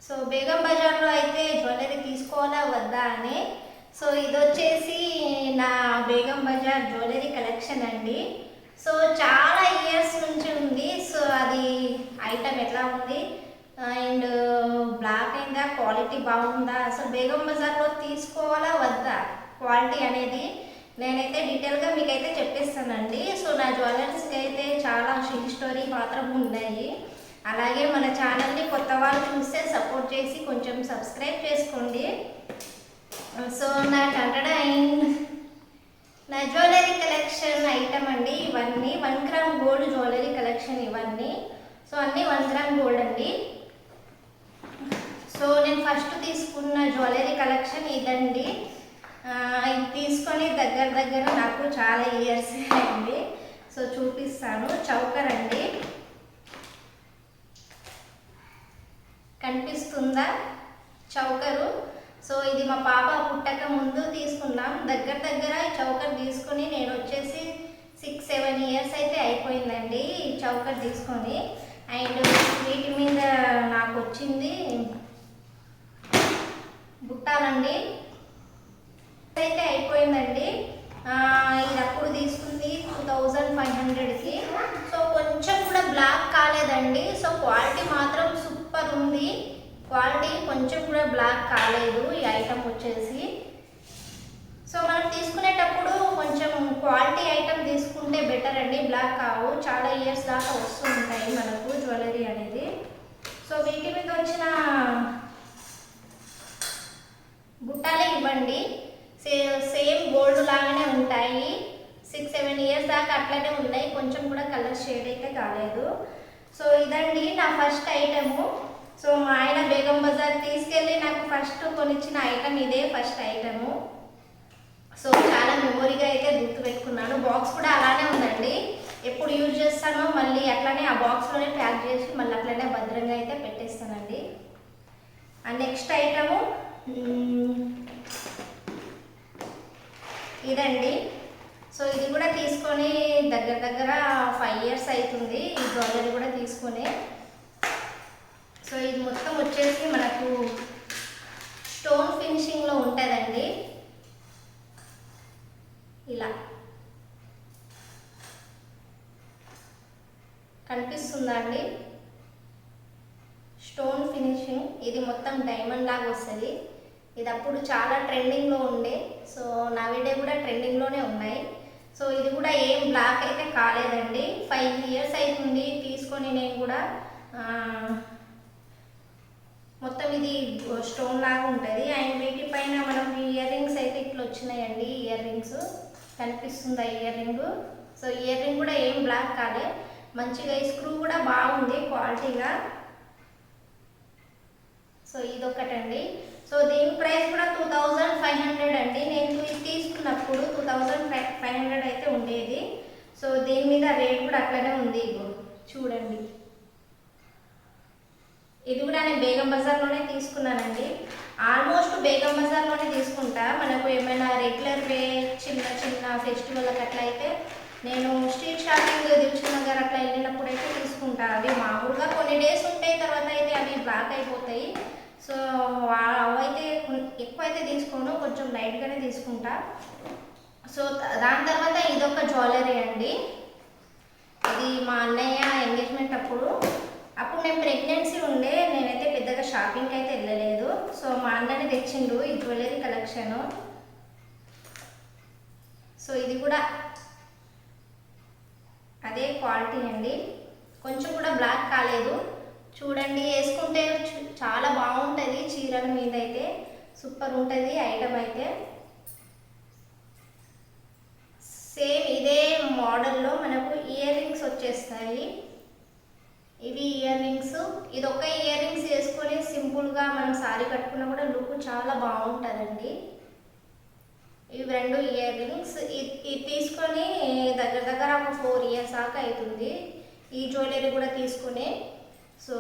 So Begum బజార్లో అయితే jewellery తీసుకోవాలా వద్దా అని. సో ఇది వచ్చేసి నా బేగం బజార్ జ్యువెలరీ కలెక్షన్ అండి. సో చాలా ఇయర్స్ నుంచి ఉంది. సో అది ఐటమ్ ఎట్లా ఉంది అండ్ బ్లాక్ అయిందా, క్వాలిటీ బాగుందా, అసలు బేగం బజార్లో తీసుకోవాలా వద్దా క్వాలిటీ అనేది నేనైతే డీటెయిల్గా మీకైతే చెప్పేస్తానండి. సో నా జ్యువెలరీస్కి అయితే చాలా స్టోరీ మాత్రం ఉన్నాయి. అలాగే మన ఛానల్ని కొత్త వాళ్ళు చూస్తే సపోర్ట్ చేసి కొంచెం సబ్స్క్రైబ్ చేసుకోండి. సో నా నా జ్యువెలరీ కలెక్షన్ ఐటమ్ అండి ఇవన్నీ 1 గ్రామ్ గోల్డ్ జ్యువెలరీ కలెక్షన్ ఇవన్నీ. సో అన్నీ 1 గ్రామ్ గోల్డ్ అండి. సో నేను ఫస్ట్ తీసుకున్న జ్యువెలరీ కలెక్షన్ ఇదండి. ఇది తీసుకొని దగ్గర నాకు చాలా ఇయర్స్ అయింది. సో చూపిస్తాను. చౌకర్ అండి, కనిపిస్తుందా చౌకరు. సో ఇది మా పాప పుట్టక ముందు తీసుకున్నాం. దగ్గర ఈ చౌకర్ తీసుకుని నేను వచ్చేసి 6-7 ఇయర్స్ అయితే అయిపోయిందండి ఈ చౌకర్ తీసుకొని. అండ్ వీటి మీద నాకు వచ్చింది బుట్టాలండి అయితే అయిపోయిందండి. ఇది అప్పుడు తీసుకుంది 2500కి. సో కొంచెం కూడా బ్లాక్ కాలేదండి. సో క్వాలిటీ మాత్రం సూపర్ ఉంది. క్వాలిటీ కొంచెం కూడా బ్లాక్ కాలేదు ఈ ఐటమ్ వచ్చేసి. సో మనం తీసుకునేటప్పుడు కొంచెం క్వాలిటీ ఐటమ్ తీసుకుంటే బెటర్ అండి, బ్లాక్ కావు. చాలా ఇయర్స్ దాకా వస్తూ ఉంటాయి మనకు జ్యువెలరీ అనేది. సో వీటి మీద వచ్చిన బుట్టాలే ఇవ్వండి, సేమ్ గోల్డ్ లాగానే ఉంటాయి. 6-7 ఇయర్స్ దాకా అట్లనే ఉన్నాయి. కొంచెం కూడా కలర్ షేడ్ అయితే కాలేదు. సో ఇదండి నా ఫస్ట్ ఐటము. సో మా ఆయన బేగం బజార్ తీసుకెళ్ళి నాకు ఫస్ట్ కొనిచ్చిన ఐటమ్ ఇదే ఫస్ట్ ఐటము. సో చాలా మెమొరీగా అయితే గుర్తుపెట్టుకున్నాను. బాక్స్ కూడా అలానే ఉందండి. ఎప్పుడు యూజ్ చేస్తానో మళ్ళీ అట్లనే ఆ బాక్స్లోనే ప్యాక్ చేసి మళ్ళీ అట్లనే భద్రంగా అయితే పెట్టేస్తానండి. అండ్ నెక్స్ట్ ఐటము ఇదండి. సో ఇది కూడా తీసుకొని దగ్గర 5 ఇయర్స్ అవుతుంది ఈ జ్యువెలరీ కూడా తీసుకొని. సో ఇది మొత్తం వచ్చేసి మనకు స్టోన్ ఫినిషింగ్లో ఉంటుందండి. ఇలా కనిపిస్తుందా అండి, స్టోన్ ఫినిషింగ్. ఇది మొత్తం డైమండ్ లాగా వస్తుంది. ఇది అప్పుడు చాలా ట్రెండింగ్లో ఉండే. సో నవిడే కూడా ట్రెండింగ్లోనే ఉన్నాయి. సో ఇది కూడా ఏం బ్లాక్ అయితే కాలేదండి. 5 ఇయర్స్ అవుతుంది తీసుకొని నేను కూడా. మొత్తం ఇది స్టోన్ లాగా ఉంటుంది. అండ్ వీటిపైన మనం ఇయర్ రింగ్స్ అయితే ఇట్లా వచ్చినాయండి. ఇయర్ రింగ్స్ కనిపిస్తుందా ear ring. So ear ring కూడా ఏం బ్లాక్ కాలే, మంచిగా ఈ స్క్రూ కూడా బాగుంది క్వాలిటీగా. సో ఇదొకటండి. సో దీని ప్రైస్ కూడా 2500 అండి. నేను ఇది తీసుకున్నప్పుడు 2500 అయితే ఉండేది. సో దీని మీద రేట్ కూడా అట్లనే ఉంది. ఇగో చూడండి, ఇది కూడా నేను బేగం బజార్లోనే తీసుకున్నానండి. ఆల్మోస్ట్ బేగం బజార్లోనే తీసుకుంటా. మనకు ఏమైనా రెగ్యులర్ వే చిన్న ఫెస్టివల్కి అట్లా అయితే నేను స్ట్రీట్ షాపింగ్ దిల్సుఖ్ నగర్ అట్లా వెళ్ళినప్పుడు అయితే తీసుకుంటా. అవి మామూలుగా కొన్ని డేస్ ఉంటాయి, తర్వాత అయితే అవి బ్లాక్ అయిపోతాయి. సో అవైతే ఎక్కువ అయితే తీసుకోను, కొంచెం లైట్గానే తీసుకుంటా. సో దాని తర్వాత ఇదొక జ్యువెలరీ అండి. ఇది మా అన్నయ్య ఎంగేజ్మెంట్ అప్పుడు నేను ప్రెగ్నెన్సీ ఉండే. నేనైతే పెద్దగా షాపింగ్కి అయితే వెళ్ళలేదు. సో మా అన్నని తెచ్చిండు ఈ జ్యువెలరీ కలెక్షన్. సో ఇది కూడా అదే క్వాలిటీ అండి, కొంచెం కూడా బ్లాక్ కాలేదు. చూడండి, వేసుకుంటే చాలా బాగుంటుంది. చీరల మీద అయితే సూపర్ ఉంటుంది ఐటమ్ అయితే. సేమ్ ఇదే మోడల్లో మనకు ఇయర్ రింగ్స్ వచ్చేస్తాయి. ఇవి ఇయర్ రింగ్స్. ఇది ఒక ఇయర్ రింగ్స్ వేసుకొని సింపుల్గా మనం సారీ కట్టుకున్నా కూడా లుక్ చాలా బాగుంటుందండి. ఇవి 2 ఇయర్ రింగ్స్. ఇది తీసుకొని దగ్గర ఒక 4 ఇయర్స్ దాకా అవుతుంది ఈ జ్యువెలరీ కూడా తీసుకుని. సో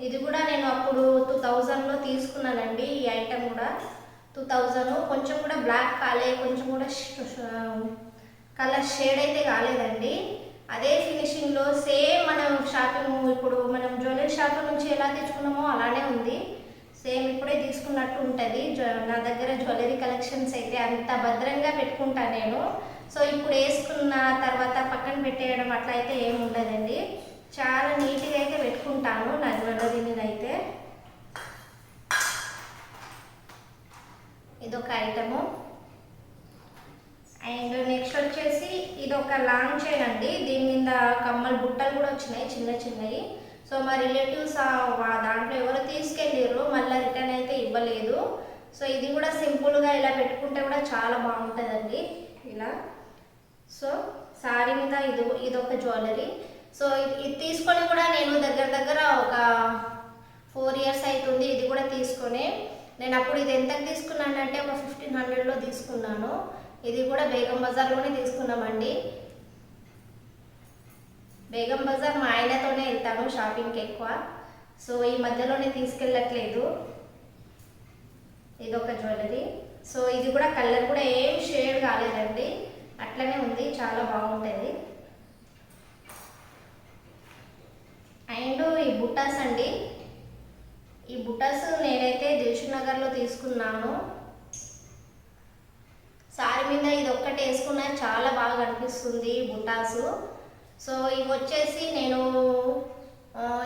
ఇది కూడా నేను అప్పుడు 2000లో తీసుకున్నానండి ఈ ఐటమ్ కూడా. 2000 కొంచెం కూడా బ్లాక్ కాలే, కొంచెం కూడా కలర్ షేడ్ అయితే కాలేదండి. అదే ఫినిషింగ్లో సేమ్ మనం షాపింగ్ ఇప్పుడు మనం జ్యువెలరీ షాప్ నుంచి ఎలా తెచ్చుకున్నామో అలానే ఉంది. సేమ్ ఇప్పుడే తీసుకున్నట్టు ఉంటుంది. నా దగ్గర జ్యువెలరీ కలెక్షన్స్ అయితే అంత భద్రంగా పెట్టుకుంటా నేను. సో ఇప్పుడు వేసుకున్న తర్వాత పక్కన పెట్టేయడం అట్లా అయితే ఏమి ఉండదండి. చాలా నీట్గా అయితే పెట్టుకుంటాను నా జ్యువెలరీని అయితే. ఇదొక ఐటము. అండ్ నెక్స్ట్ వచ్చేసి ఇది ఒక లాంగ్ చైన్ అండి. దీని మీద కమ్మలు బుట్టలు కూడా వచ్చినాయి చిన్న చిన్నవి. సో మా రిలేటివ్స్ దాంట్లో ఎవరు తీసుకెళ్ళారు, మళ్ళీ రిటర్న్ అయితే ఇవ్వలేదు. సో ఇది కూడా సింపుల్గా ఇలా పెట్టుకుంటే కూడా చాలా బాగుంటుందండి ఇలా. సో సారీ మీద ఇదొక జ్యువెలరీ. సో ఇది తీసుకొని కూడా నేను దగ్గర ఒక 4 years అవుతుంది ఇది కూడా తీసుకొని. నేను అప్పుడు ఇది ఎంతకు తీసుకున్నానంటే ఒక 1500లో తీసుకున్నాను. ఇది కూడా బేగం బజార్లోనే తీసుకున్నామండి. బేగం బజార్ మా ఆయనతోనే వెళ్తాను షాపింగ్కి ఎక్కువ. సో ఈ మధ్యలోనే తీసుకెళ్ళట్లేదు. ఇదొక జ్యువెలరీ. సో ఇది కూడా కలర్ కూడా ఏం షేడ్ కాలేదండి, అట్లనే ఉంది, చాలా బాగుంటుంది. అండ్ ఈ బుట్టాస్ అండి. ఈ బుట్టాస్ నేనైతే దిల్షుక్ నగర్లో తీసుకున్నాను. సారీ మీద ఇది ఒక్కటి వేసుకున్నా చాలా బాగా కనిపిస్తుంది బుట్టాసు. సో ఇవి వచ్చేసి నేను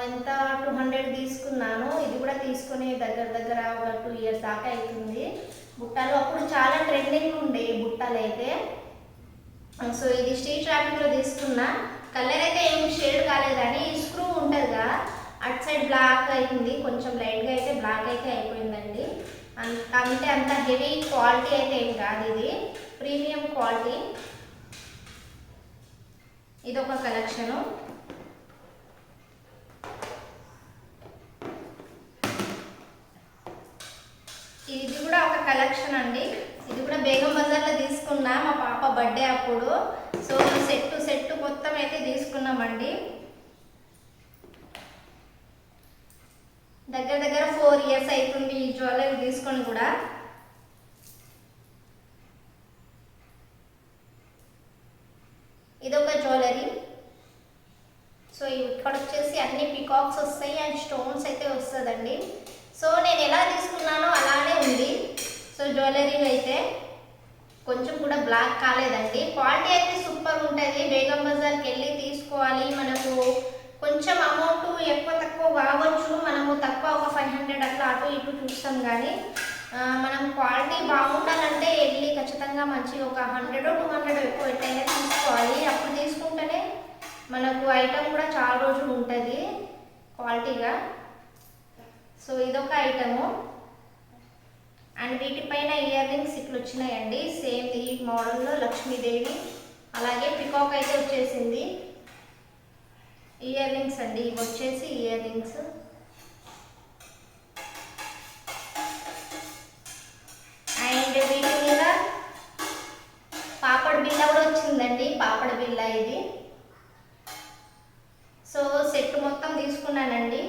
ఎంత 200 తీసుకున్నాను. ఇది కూడా తీసుకుని దగ్గర ఒక 2 years దాకా అవుతుంది. బుట్టాలు అప్పుడు చాలా ట్రెండింగ్ ఉండే ఈ బుట్టాలు అయితే. సో ఇది స్ట్రీట్ షాపింగ్లో తీసుకున్నా. కలర్ అయితే ఏం షేడ్ కాలేదని స్క్రూ ఉంటుందిగా అటు సైడ్ బ్లాక్ అయింది, కొంచెం లైట్గా అయితే బ్లాక్ అయితే అయిపోయిందండి. అంటే అంత హెవీ క్వాలిటీ అయితే ఏం కాదు, ఇది ప్రీమియం క్వాలిటీ. ఇదొక కలెక్షను. ఇది కూడా ఒక కలెక్షన్ అండి. ఇది కూడా బేగం బజార్లో తీసుకున్నా మా పాప బర్త్డే అప్పుడు. సో సెట్ మొత్తం అయితే తీసుకున్నామండి. దగ్గర 4 years అవుతుంది ఈ జ్యువెలరీ తీసుకొని కూడా. ఇదొక జ్యువెలరీ. సో ఇక్కడ వచ్చేసి అన్ని పికాక్స్ వస్తాయి అండ్ స్టోన్స్ అయితే వస్తుందండి. సో నేను ఎలా తీసుకున్నానో అలానే ఉంది. సో జ్యువెలరీ అయితే కొంచెం కూడా బ్లాక్ కాలేదండి. క్వాలిటీ అయితే సూపర్ ఉంటుంది. బేగం బజార్కి వెళ్ళి తీసుకోవాలి. మనకు కొంచెం అమౌంట్ ఎక్కువ తక్కువ కావచ్చు, మనము తక్కువ ఒక 500 అట్లా అటు ఇటు చూస్తాం. కానీ మనం క్వాలిటీ బాగుండాలంటే వెళ్ళి ఖచ్చితంగా మంచి ఒక 100 or 200 ఎక్కువ ఎట్టయినా తీసుకోవాలి. అప్పుడు తీసుకుంటేనే మనకు ఐటమ్ కూడా చాలా రోజులు ఉంటుంది క్వాలిటీగా. సో ఇదొక ఐటము. అండ్ వీటిపైన ఇయర్ రింగ్స్ ఇట్లా వచ్చినాయండి. సేమ్ ఈ మోడల్లో లక్ష్మీదేవి అలాగే పికాక్ అయితే వచ్చేసింది. ఇయర్ రింగ్స్ అండి, ఇవి వచ్చేసి ఇయర్ రింగ్స్. అండ్ వీటి మీద పాపడ్ బిల్ల కూడా వచ్చిందండి, పాపడ్ బిల్ల ఇది. సో సెట్ మొత్తం తీసుకున్నానండి.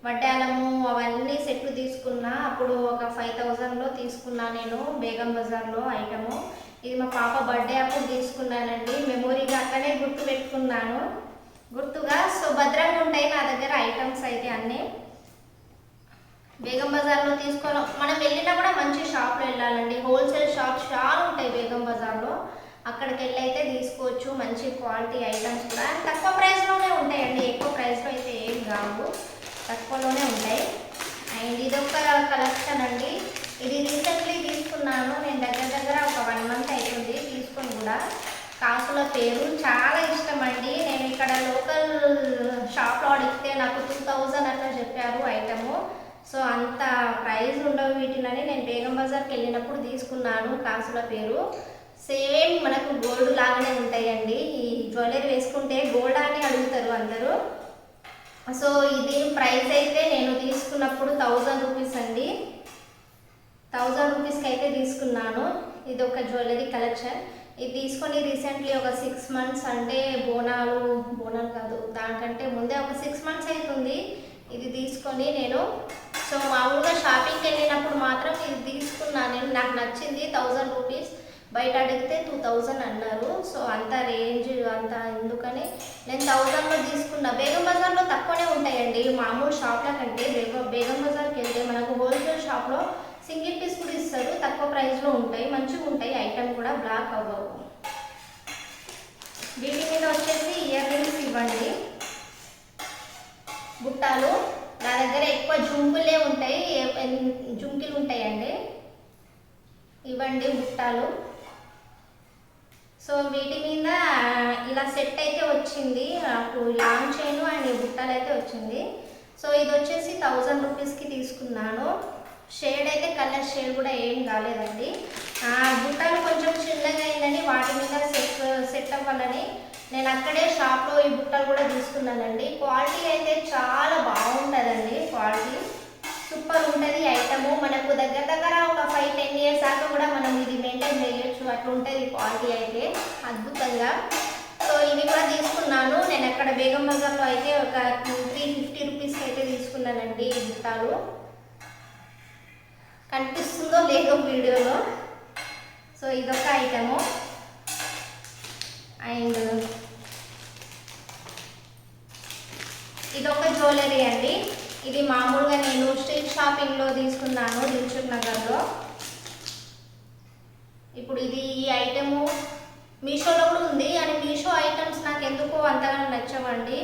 వడ్డాలము అవన్నీ సెట్ తీసుకున్నా. అప్పుడు ఒక 5000లో తీసుకున్నా నేను బేగం బజార్లో ఐటము. ఇది మా పాప బర్త్డే అప్పుడు తీసుకున్నానండి. మెమొరీగా అక్కడే గుర్తు పెట్టుకున్నాను గుర్తుగా. సో భద్రంగా ఉంటాయి నా దగ్గర ఐటమ్స్ అయితే అన్నీ. బేగం బజార్లో తీసుకోవాలి. మనం వెళ్ళినా కూడా మంచి షాప్లో వెళ్ళాలండి. హోల్సేల్ షాప్స్ చాలా ఉంటాయి బేగం బజార్లో. అక్కడికి వెళ్ళి అయితే తీసుకోవచ్చు మంచి క్వాలిటీ ఐటమ్స్ కూడా. తక్కువ ప్రైస్లోనే ఉంటాయండి, ఎక్కువ ప్రైస్లో అయితే ఏం కావు, తక్కువలోనే ఉంటాయి. అండ్ ఇదొక కలెక్షన్ అండి. ఇది రీసెంట్లీ తీసుకున్నాను నేను. దగ్గర ఒక 1 month అవుతుంది తీసుకొని కూడా. కాసుల పేరు చాలా ఇష్టం అండి. నేను ఇక్కడ లోకల్ షాప్లో అడిగితే నాకు 2000 అట్లా చెప్పారు ఐటము. సో అంత ప్రైస్ ఉండవు వీటినని నేను బేగం బజార్కి వెళ్ళినప్పుడు తీసుకున్నాను. కాసుల పేరు సేమ్ మనకు గోల్డ్ లాగానే ఉంటాయండి. ఈ జ్యువెలరీ వేసుకుంటే గోల్డ్ అని అడుగుతారు అందరూ. సో ఇది ప్రైస్ అయితే నేను తీసుకున్నప్పుడు 1000 రూపీస్ అండి. 1000 రూపీస్కి అయితే తీసుకున్నాను. ఇది ఒక జ్యువెలరీ కలెక్షన్. ఇది తీసుకొని రీసెంట్లీ ఒక 6 months, అంటే బోనాలు కాదు దానికంటే ముందే ఒక 6 months అవుతుంది ఇది తీసుకొని నేను. సో మామూలుగా షాపింగ్కి వెళ్ళినప్పుడు మాత్రం ఇది తీసుకున్నాను నేను. నాకు నచ్చింది 1000 రూపీస్. బయట అడిగితే 2000 అన్నారు. సో అంత రేంజ్ అంత ఎందుకని నేను 1000లో తీసుకున్నా. బేగం బజార్లో తక్కువనే ఉంటాయండి మామూలు షాప్ల కంటే. బేగం బజార్కి వెళ్తే మనకు హోల్సేల్ షాప్లో సింగిల్ పీస్ కూడా ఇస్తారు, తక్కువ ప్రైస్లో ఉంటాయి, మంచిగా ఉంటాయి, ఐటమ్ కూడా బ్లాక్ అవ్వవు. వీటి మీద వచ్చేసి ఇయర్ రింగ్స్ ఇవ్వండి, బుట్టాలు. నా దగ్గర ఎక్కువ జుంకులే ఉంటాయి, జుంకిలు ఉంటాయండి. ఇవ్వండి బుట్టాలు. సో వీటి మీద ఇలా సెట్ అయితే వచ్చింది నాకు, లాంగ్ చైన్ అండ్ బుట్టాలు అయితే వచ్చింది. సో ఇది వచ్చేసి 1000 రూపీస్కి తీసుకున్నాను. షేడ్ అయితే కలర్ షేడ్ కూడా ఏం కాలేదండి. బుట్టాలు కొంచెం చిన్నగా అయిందని వాటి మీద సెట్ అవ్వాలని నేను అక్కడే షాప్లో ఈ బుట్టలు కూడా తీసుకున్నానండి. క్వాలిటీ అయితే చాలా బాగుంటుందండి, క్వాలిటీ సూపర్ ఉంటుంది ఐటము. మనకు దగ్గర దగ్గర ఒక 5-10 ఇయర్స్ దాకా కూడా మనం ఇది మెయింటైన్ చేయొచ్చు, అట్లా ఉంటుంది క్వాలిటీ అయితే అద్భుతంగా. సో ఇవి కూడా తీసుకున్నాను నేను అక్కడ బేగం బజార్లో అయితే ఒక 350 రూపీస్కి అయితే తీసుకున్నానండి ఈ బుట్టాలు. కనిపిస్తుందో లేదో వీడియోలో. సో ఇదొక ఐటము. అండ్ ఇదొక జ్యువెలరీ అండి. ఇది మామూలుగా నేను స్ట్రీట్ షాపింగ్లో తీసుకున్నాను దిల్సుఖ్ నగర్లో. ఇప్పుడు ఇది ఈ ఐటము మీషోలో కూడా ఉంది, అని మీషో ఐటమ్స్ నాకు ఎందుకో అంతగా నచ్చవండి,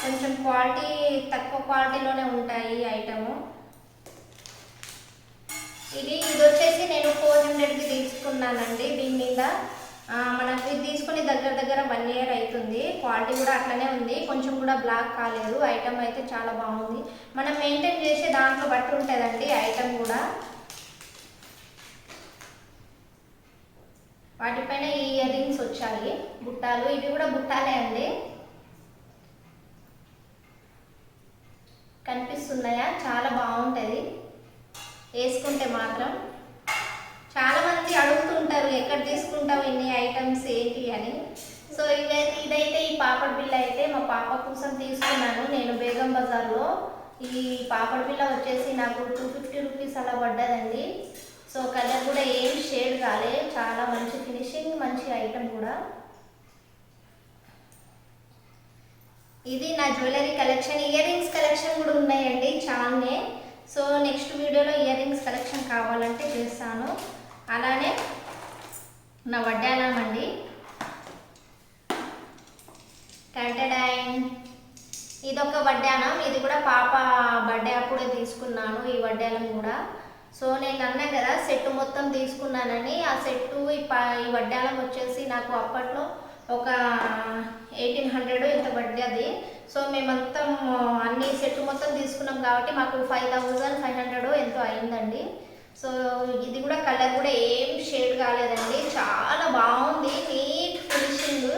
కొంచెం క్వాలిటీ తక్కువ క్వాలిటీలోనే ఉంటాయి ఈ ఐటము. ఇది వచ్చేసి నేను 400కి తీసుకున్నానండి. దీని మీద మనకు ఇది తీసుకుని దగ్గర దగ్గర 1 ఇయర్ అవుతుంది. క్వాలిటీ కూడా అట్లనే ఉంది, కొంచెం కూడా బ్లాక్ కాలేదు. ఐటమ్ అయితే చాలా బాగుంది. మనం మెయింటైన్ చేసే దాంట్లో బట్టి ఉంటుందండి ఐటమ్ కూడా. వాటిపైన ఈ ఇయర్ రింగ్స్ వచ్చాయి, బుట్టాలు. ఇవి కూడా బుట్టాలే అండి, కనిపిస్తున్నాయా? చాలా బాగుంటుంది వేసుకుంటే మాత్రం. చాలా మంది అడుగుతుంటారు ఎక్కడ తీసుకుంటావు ఇన్ని ఐటమ్స్ ఏంటి అని. సో ఇదైతే ఈ పాపడ్ బిళ్ళ అయితే మా పాప కోసం తీసుకున్నాను నేను బేగం బజార్లో. ఈ పాపడ్ బిళ్ళ వచ్చేసి నాకు 250 రూపీస్ అలా పడ్డదండి. సో కలర్ కూడా ఏం షేడ్ కాలే, చాలా మంచి ఫినిషింగ్, మంచి ఐటమ్ కూడా. ఇది నా jewellery collection. Ear rings collection కూడా ఉన్నాయండి చాలానే. సో నెక్స్ట్ వీడియోలో ఇయర్ రింగ్స్ కలెక్షన్ కావాలంటే చేస్తాను. అలానే నా వడ్డానం అండి, కంటడైన్. ఇదొక వడ్డానం, ఇది కూడా పాప బర్త్డే అప్పుడే తీసుకున్నాను ఈ వడ్డానం కూడా. సో నేను అన్నా కదా సెట్ మొత్తం తీసుకున్నానని. ఆ సెట్టు ఈ వడ్డానం వచ్చేసి నాకు అప్పట్లో ఒక 1800 ఇంత పడ్డది. సో మేమంతా అన్ని సెట్ మొత్తం తీసుకున్నాం కాబట్టి మాకు 5500 ఎంతో అయిందండి. సో ఇది కూడా కలర్ కూడా ఏం షేడ్ కాలేదండి, చాలా బాగుంది, నీట్ ఫినిషింగ్.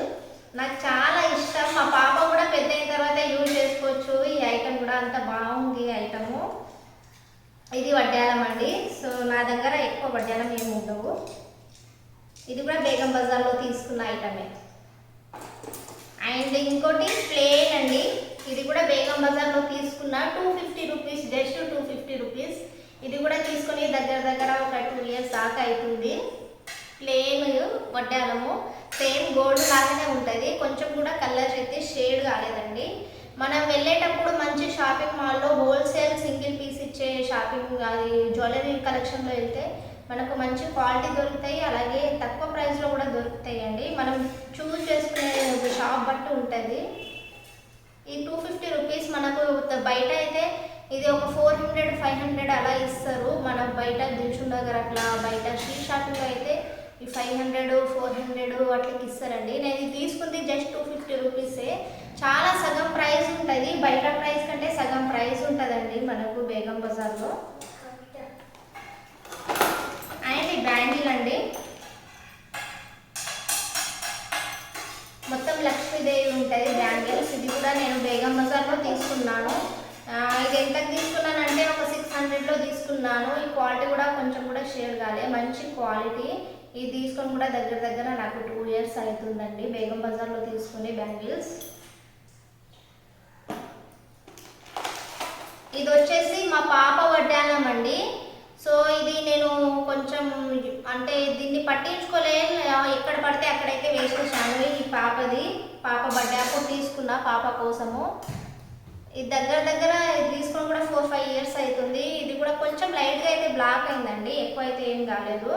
నాకు చాలా ఇష్టం. మా పాప కూడా పెద్ద అయిన తర్వాత యూజ్ చేసుకోవచ్చు ఈ ఐటమ్ కూడా, అంత బాగుంది ఐటము. ఇది వడ్డానం అండి. సో నా దగ్గర ఎక్కువ వడ్డానం ఏమి ఉండవు. ఇది కూడా బేగం బజార్లో తీసుకున్న ఐటమే. అండ్ ఇంకోటి ప్లేన్ అండి, ఇది కూడా బేగం బజార్లో తీసుకున్న 250 రూపీస్, జస్ట్ 250 రూపీస్. ఇది కూడా తీసుకొని దగ్గర దగ్గర ఒక 2 ఇయర్స్ దాకా అవుతుంది. ప్లేన్ వడ్డానము, సేమ్ గోల్డ్ లాగానే ఉంటుంది, కొంచెం కూడా కలర్ అయితే షేడ్ కాలేదండి. మనం వెళ్ళేటప్పుడు మంచి షాపింగ్ మాల్లో హోల్సేల్ సింగిల్ పీస్ ఇచ్చే షాపింగ్ అది జ్యువెలరీ కలెక్షన్లో వెళ్తే మనకు మంచి క్వాలిటీ దొరుకుతాయి, అలాగే తక్కువ ప్రైస్లో కూడా దొరుకుతాయి అండి. మనం చూస్ చేసుకునే షాప్ బట్టి ఉంటుంది. ఈ 250 రూపీస్ మనకు బయట అయితే ఇది ఒక 400-500 అలా ఇస్తారు. మనం బయట దిల్సుఖ్ నగర్ అట్లా బయట స్ట్రీట్ షాపింగ్లో అయితే ఈ 500-400 అట్లకి ఇస్తారండి. నేను ఇది తీసుకుంది జస్ట్ 250 రూపీసే. చాలా సగం ప్రైస్ ఉంటుంది, బయట ప్రైస్ కంటే సగం ప్రైస్ ఉంటుందండి మనకు బేగం బజార్లో. అండ్ ఈ బ్యాంగిల్ అండి, మొత్తం లక్ష్మీదేవి ఉంటుంది బ్యాంగిల్స్. ఇది కూడా నేను బేగం బజార్లో తీసుకున్నాను. ఇది ఎంతకు తీసుకున్నానంటే ఒక 600లో తీసుకున్నాను. ఈ క్వాలిటీ కూడా కొంచెం కూడా షేడ్ కాలే, మంచి క్వాలిటీ. ఇది తీసుకొని కూడా దగ్గర దగ్గర నాకు 2 ఇయర్స్ అవుతుందండి బేగం బజార్లో తీసుకుని బ్యాంగిల్స్. ఇది వచ్చేసి మా పాప వడ్డానం అండి. సో ఇది నేను కొంచెం అంటే దీన్ని పట్టించుకోలే, ఎక్కడ పడితే అక్కడైతే వేస్ట్ చేశాను. ఈ పాప బర్త్డే అప్పుడు తీసుకున్న పాప కోసము. ఇది దగ్గర తీసుకుని కూడా 4-5 ఇయర్స్ అవుతుంది. ఇది కూడా కొంచెం లైట్గా అయితే బ్లాక్ అయిందండి, ఎక్కువ అయితే ఏం కాలేదు.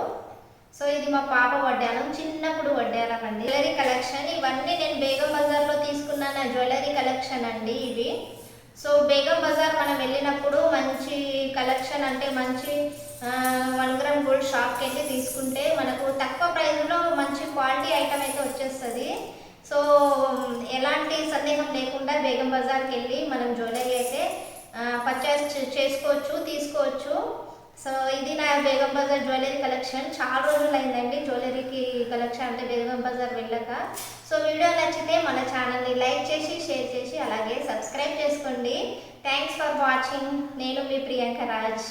సో ఇది మా పాప వడ్డానం, చిన్నప్పుడు వడ్డానండి. జ్యువెలరీ కలెక్షన్ ఇవన్నీ నేను బేగం బజార్లో తీసుకున్న నా జ్యువెలరీ కలెక్షన్ అండి ఇవి. సో బేగం బజార్ మనం వెళ్ళినప్పుడు మంచి కలెక్షన్ అంటే మంచి 1 గ్రామ్ గోల్డ్ షాప్కి అయితే తీసుకుంటే మనకు తక్కువ ప్రైస్లో మంచి క్వాలిటీ ఐటమ్ అయితే వచ్చేస్తుంది. సో ఎలాంటి సందేహం లేకుండా బేగం బజార్కి వెళ్ళి మనం జ్యువెలరీ అయితే పర్చేస్ చేసుకోవచ్చు, తీసుకోవచ్చు. సో ఇది నా బేగం బజార్ జ్యువెలరీ కలెక్షన్. చాలా రోజులు అయిందండి జ్యువెలరీకి కలెక్షన్ అంటే బేగం బజార్ వెళ్ళక. సో వీడియో నచ్చితే మన ఛానల్ని లైక్ చేసి, షేర్ చేసి, అలాగే సబ్స్క్రైబ్ చేసుకోండి. Thanks for watching. నేను మీ ప్రియాంక రాజ్.